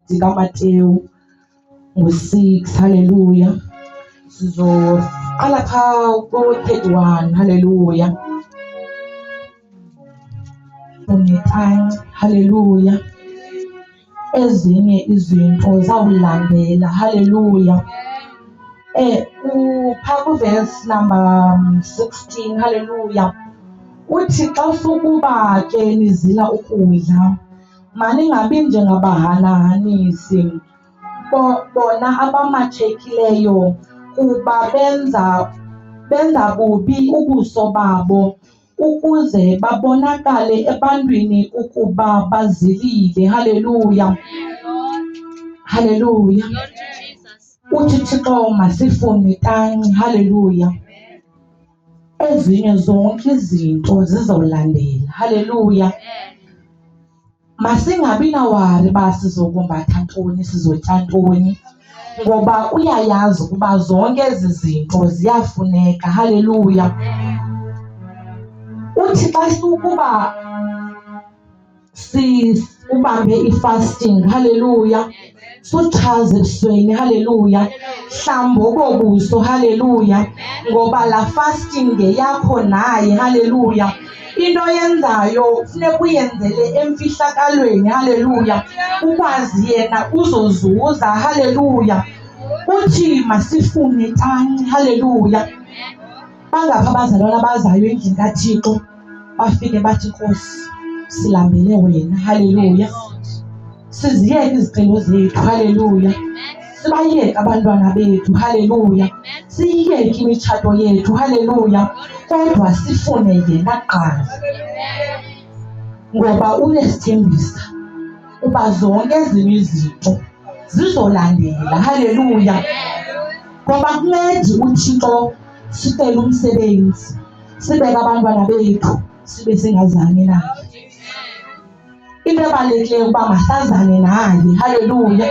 zikaMateyu ngo-6. Haleluya. Sizoqala phaa ku-31. Haleluya. Unethanci. Haleluya. Ezinye izinto zawulandela. Haleluya. Phaa ku-verse number 16. Haleluya. Uthi xa sukuba ke nizila ukudla, maningabi njengabahananisi bona abamathekileyo, kuba benza bubi ubuso babo ukuze babonakale ebantwini ukuba bazilile. Haleluya. Haleluya. Uthi Thixo masifune tanci. Haleluya. Ezinye zonke izinto zizolandela. Haleluya. Masingabi nawari uba sizokumbatha ntoni, sizotya ntoni, ngoba uyayazi ukuba zonke ezi zinto ziyafuneka. Haleluya. Uthi xa sukuba ubambe i-fasting. Haleluya. Suchaze ebusweni. Haleluya. Hlamba obobuso. Haleluya. Ngoba la fasting ngeyakho naye. Haleluya. Into yenzayo funeka uyenzele emfihlakalweni. Haleluya. Ukwazi yena uzozuza. Haleluya. Uthi masifune tanci. Haleluya. Bangapha abazalwana abazayo endlini kaThixo bafike bathi Nkosi silambele wena. Haleluya. Siziyeke izicelo zethu. Haleluya. Sibayeke abantwana bethu. Haleluya. Siyiyeke imitshato yethu. Haleluya. Kodwa sifune yena kuqala, ngoba uyasithembisa uba zonke ezinye izinto zizolandela. Haleluya. Ngoba kumedi uThixo sicela umsebenzi, sibeke abantwana bethu sibe singazani naye. Into ebalulekileyo uba masazane naye. Haleluya.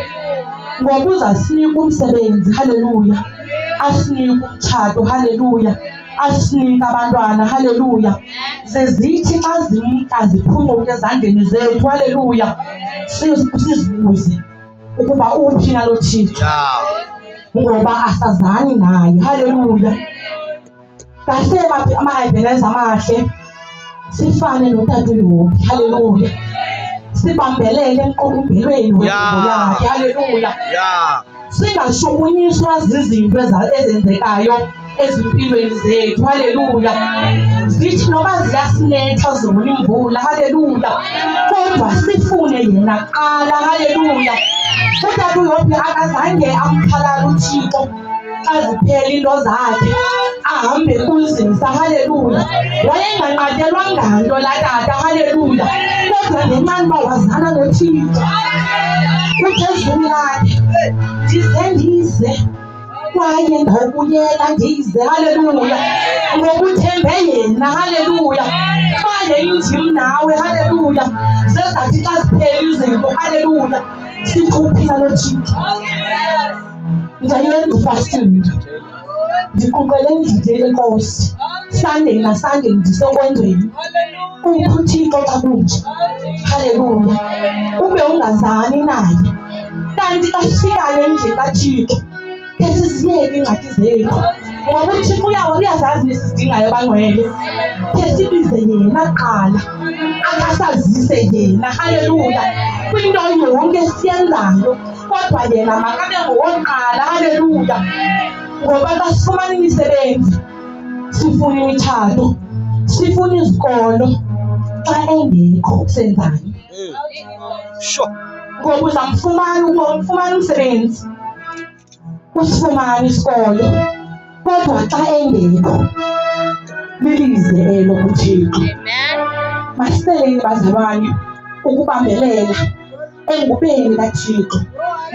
Ngoba uzasinika umsebenzi. Haleluya. Asinike umtshato. Haleluya. Asinike abantwana. Haleluya. Zezithi xa zimka ziphunguke ezandleni zethu. Haleluya. Sizibuze ukuba uphi nalo Thixo, ngoba asazani naye. Haleluya. Kasebaphi ama-Ebeneza amahle, sifane notata uYobi. Haleluya. Sibambelele emqukumbelweni wempilo yakhe. Haleluya. Singashukunyiswa zizinto ezenzekayo ezimpilweni zethu. Haleluya. Zithi noba ziyasinetha zona imvula. Haleluya. Kodwa sifune yena kuqala. Haleluya. Utata uYobi akazange amkhalala uThixo xa ziphela into zakhe ahambe kunzisa. Haleluya. Wayenganqatyelwa nganto laa tata. Haleluya. Kodwa ngenxa yoba wazana noThixo uphezulu lakhe, ndize kwaye ndawubuyela ndize. Haleluya. Ngokuthembe yena. Haleluya. Kwaye indim nawe. Haleluya. Zezathi xa ziphela izinto. Haleluya. Sikuphila noThixo. Ndiyayenza ifasting, ndiquqele endlini enkosi, Sunday na Sunday ndisekwenzweni. Uphi uThixo xa kunje. Haleluya. Ube ungazani naye, kanti xa sifikayo endlini kaThixo ke siziyeke iingxaki zethu, ngoba uThixo uyazazi nesizidingayo abangcwele. Ke sibize yena kuqala, akasazise yena. Haleluya. Kwinto yonke esiyenzayo, kodwa yena makabe ngowokuqala. Haleluya. Ngoba xa sifumana imisebenzi, sifuna imitshato, sifuna izikolo, xa engekho senzani? Ngoba uzamfumana umsebenzi, usifumane isikolo, kodwa xa engekho lilize elo kuThixo. Masiceleni bazalwane ukubambelela engubeni kaThixo.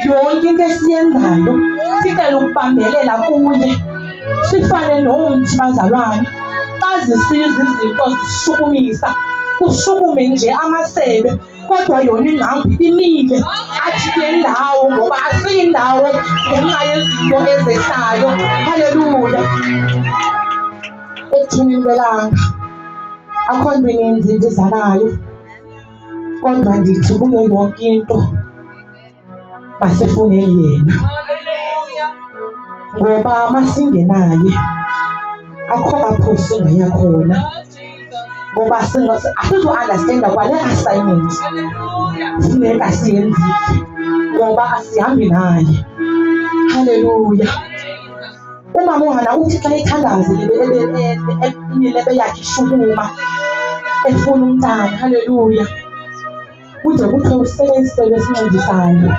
Yonke into esiyenzayo sicela ukubambelela kuye. Sifane nomthi bazalwane, xa zisiza izinto zishukumisa, kushukume nje amasebe, kodwa yona ingqambi imile athi kule ndawo, ngoba asiyindawo ngenxa yezinto ezehlayo. Haleluya. Ekuthuneni kwelanga akho nto ininzi ndizanayo, kodwa ndithi kuyo yonke into masifunele yena, ngoba masingenaye akho apho singaya khona, ngoba asizu-understanda kwale assignment funeka siyenzile, ngoba asihambi naye. Haleluya. Umama uHana uthi xa ithandaza ilebe yakhe ishukuma efuna umntana. Haleluya. Kude kuthiwe usele isiselo esincedisayo,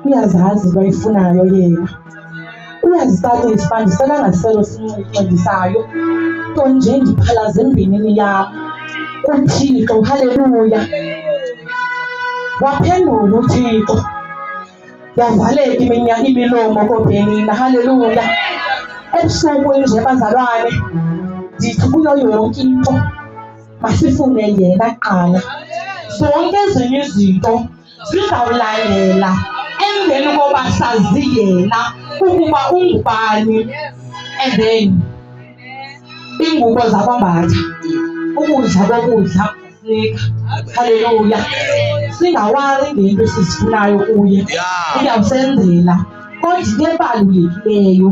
uyazazi into ayifunayo yena, uyazitata izifandisela ngasiselo sincedisayo, nto nje ndiphalaze embinini yam kuThixo. Haleluya. Waphendula uThixo, yavaleka imilomo kooPenina. Haleluya. Ebusuku nje bazalwane, ndithi kuyo yonke into masifune yena kuqala. Zonke ezinye izinto zizawulandela emveni koba sazi yena ukuba ungubani, and then iingubo zakwambatha, ukudla kokudla kunika. Haleluya. Singawari ngento esizifunayo kuye, uyawusenzela. Kodwa into ebalulekileyo,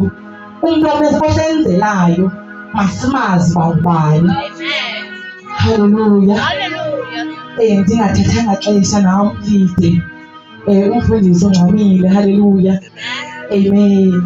umntu obesenzelayo masimazi uba ngubani. Haleluya. Ndingathathanga xesha nam lide, umfundisi ungxamile. Haleluya. Amen.